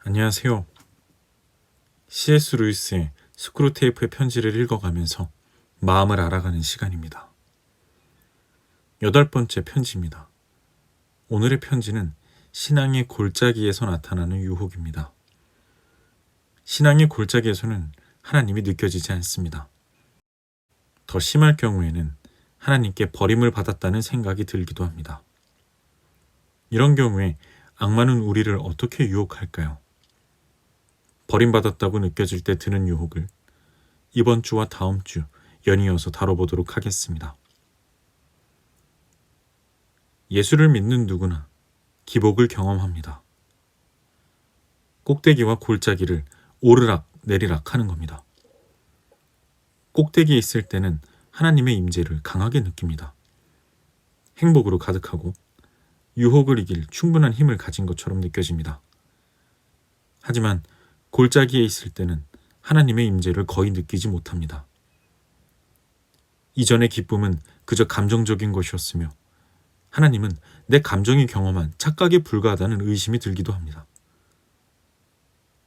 안녕하세요. C.S. 루이스의 스크루테이프의 편지를 읽어가면서 마음을 알아가는 시간입니다. 8번째 편지입니다. 오늘의 편지는 신앙의 골짜기에서 나타나는 유혹입니다. 신앙의 골짜기에서는 하나님이 느껴지지 않습니다. 더 심할 경우에는 하나님께 버림을 받았다는 생각이 들기도 합니다. 이런 경우에 악마는 우리를 어떻게 유혹할까요? 버림받았다고 느껴질 때 드는 유혹을 이번 주와 다음 주 연이어서 다뤄보도록 하겠습니다. 예수를 믿는 누구나 기복을 경험합니다. 꼭대기와 골짜기를 오르락 내리락 하는 겁니다. 꼭대기에 있을 때는 하나님의 임재를 강하게 느낍니다. 행복으로 가득하고 유혹을 이길 충분한 힘을 가진 것처럼 느껴집니다. 하지만 골짜기에 있을 때는 하나님의 임재를 거의 느끼지 못합니다. 이전의 기쁨은 그저 감정적인 것이었으며 하나님은 내 감정이 경험한 착각에 불과하다는 의심이 들기도 합니다.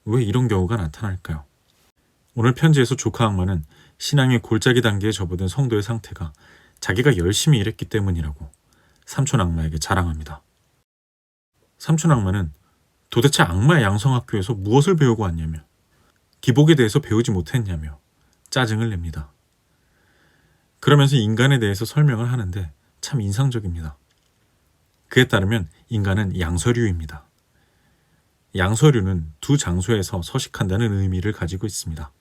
왜 이런 경우가 나타날까요? 오늘 편지에서 조카 악마는 신앙의 골짜기 단계에 접어든 성도의 상태가 자기가 열심히 일했기 때문이라고 삼촌 악마에게 자랑합니다. 삼촌 악마는 도대체 악마의 양성학교에서 무엇을 배우고 왔냐며 기복에 대해서 배우지 못했냐며 짜증을 냅니다. 그러면서 인간에 대해서 설명을 하는데 참 인상적입니다. 그에 따르면 인간은 양서류입니다. 양서류는 두 장소에서 서식한다는 의미를 가지고 있습니다.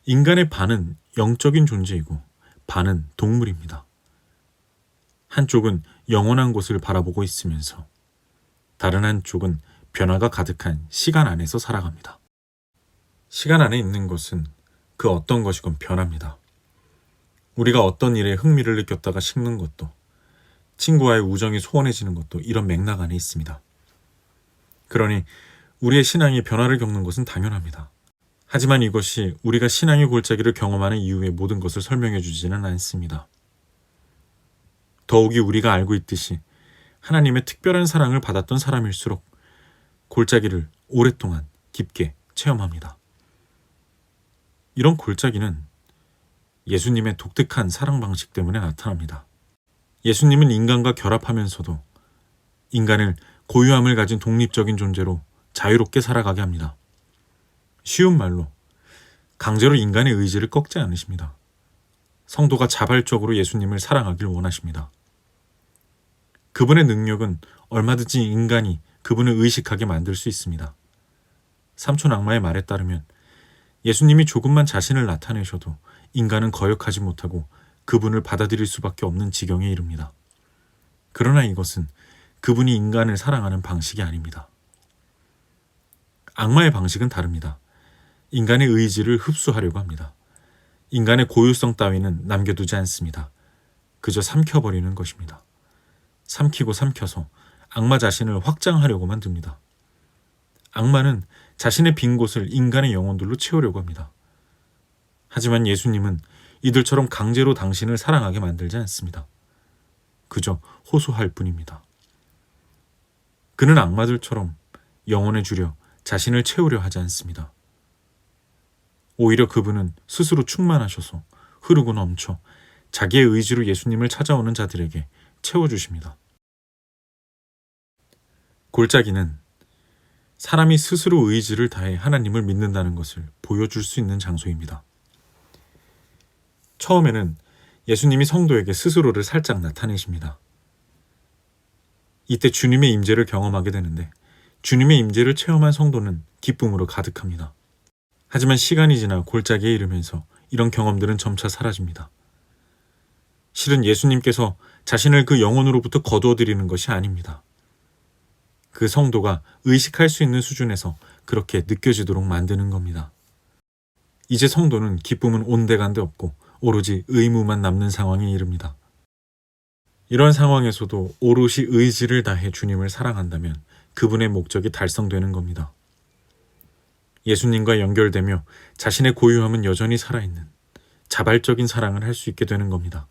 인간의 반은 영적인 존재이고 반은 동물입니다. 한쪽은 영원한 곳을 바라보고 있으면서 다른 한쪽은 변화가 가득한 시간 안에서 살아갑니다. 시간 안에 있는 것은 그 어떤 것이건 변합니다. 우리가 어떤 일에 흥미를 느꼈다가 식는 것도, 친구와의 우정이 소원해지는 것도 이런 맥락 안에 있습니다. 그러니 우리의 신앙이 변화를 겪는 것은 당연합니다. 하지만 이것이 우리가 신앙의 골짜기를 경험하는 이유의 모든 것을 설명해 주지는 않습니다. 더욱이 우리가 알고 있듯이 하나님의 특별한 사랑을 받았던 사람일수록 골짜기를 오랫동안 깊게 체험합니다. 이런 골짜기는 예수님의 독특한 사랑 방식 때문에 나타납니다. 예수님은 인간과 결합하면서도 인간을 고유함을 가진 독립적인 존재로 자유롭게 살아가게 합니다. 쉬운 말로 강제로 인간의 의지를 꺾지 않으십니다. 성도가 자발적으로 예수님을 사랑하길 원하십니다. 그분의 능력은 얼마든지 인간이 그분을 의식하게 만들 수 있습니다. 삼촌 악마의 말에 따르면 예수님이 조금만 자신을 나타내셔도 인간은 거역하지 못하고 그분을 받아들일 수밖에 없는 지경에 이릅니다. 그러나 이것은 그분이 인간을 사랑하는 방식이 아닙니다. 악마의 방식은 다릅니다. 인간의 의지를 흡수하려고 합니다. 인간의 고유성 따위는 남겨두지 않습니다. 그저 삼켜버리는 것입니다. 삼키고 삼켜서 악마 자신을 확장하려고 만듭니다. 악마는 자신의 빈 곳을 인간의 영혼들로 채우려고 합니다. 하지만 예수님은 이들처럼 강제로 당신을 사랑하게 만들지 않습니다. 그저 호소할 뿐입니다. 그는 악마들처럼 영혼에 주려 자신을 채우려 하지 않습니다. 오히려 그분은 스스로 충만하셔서 흐르고 넘쳐 자기의 의지로 예수님을 찾아오는 자들에게 채워주십니다. 골짜기는 사람이 스스로 의지를 다해 하나님을 믿는다는 것을 보여줄 수 있는 장소입니다. 처음에는 예수님이 성도에게 스스로를 살짝 나타내십니다. 이때 주님의 임재를 경험하게 되는데 주님의 임재를 체험한 성도는 기쁨으로 가득합니다. 하지만 시간이 지나 골짜기에 이르면서 이런 경험들은 점차 사라집니다. 실은 예수님께서 자신을 그 영혼으로부터 거두어드리는 것이 아닙니다. 그 성도가 의식할 수 있는 수준에서 그렇게 느껴지도록 만드는 겁니다. 이제 성도는 기쁨은 온데간데 없고 오로지 의무만 남는 상황에 이릅니다. 이런 상황에서도 오롯이 의지를 다해 주님을 사랑한다면 그분의 목적이 달성되는 겁니다. 예수님과 연결되며 자신의 고유함은 여전히 살아있는 자발적인 사랑을 할 수 있게 되는 겁니다.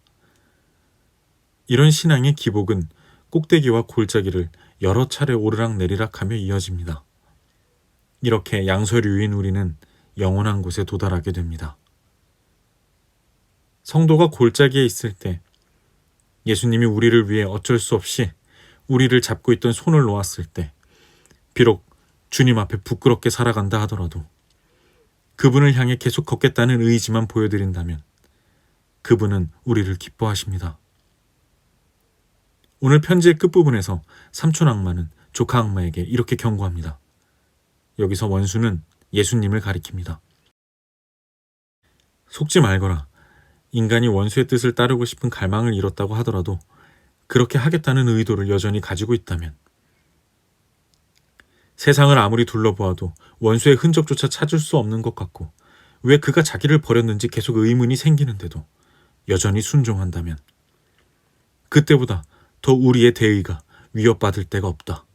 이런 신앙의 기복은 꼭대기와 골짜기를 여러 차례 오르락내리락하며 이어집니다. 이렇게 양서류인 우리는 영원한 곳에 도달하게 됩니다. 성도가 골짜기에 있을 때 예수님이 우리를 위해 어쩔 수 없이 우리를 잡고 있던 손을 놓았을 때 비록 주님 앞에 부끄럽게 살아간다 하더라도 그분을 향해 계속 걷겠다는 의지만 보여드린다면 그분은 우리를 기뻐하십니다. 오늘 편지의 끝부분에서 삼촌 악마는 조카 악마에게 이렇게 경고합니다. 여기서 원수는 예수님을 가리킵니다. 속지 말거라. 인간이 원수의 뜻을 따르고 싶은 갈망을 잃었다고 하더라도 그렇게 하겠다는 의도를 여전히 가지고 있다면 세상을 아무리 둘러보아도 원수의 흔적조차 찾을 수 없는 것 같고 왜 그가 자기를 버렸는지 계속 의문이 생기는데도 여전히 순종한다면 그때보다 더 우리의 대의가 위협받을 데가 없다.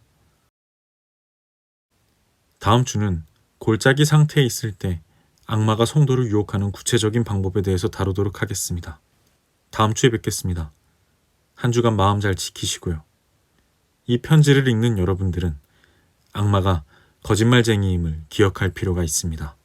다음 주는 골짜기 상태에 있을 때 악마가 성도를 유혹하는 구체적인 방법에 대해서 다루도록 하겠습니다. 다음 주에 뵙겠습니다. 한 주간 마음 잘 지키시고요. 이 편지를 읽는 여러분들은 악마가 거짓말쟁이임을 기억할 필요가 있습니다.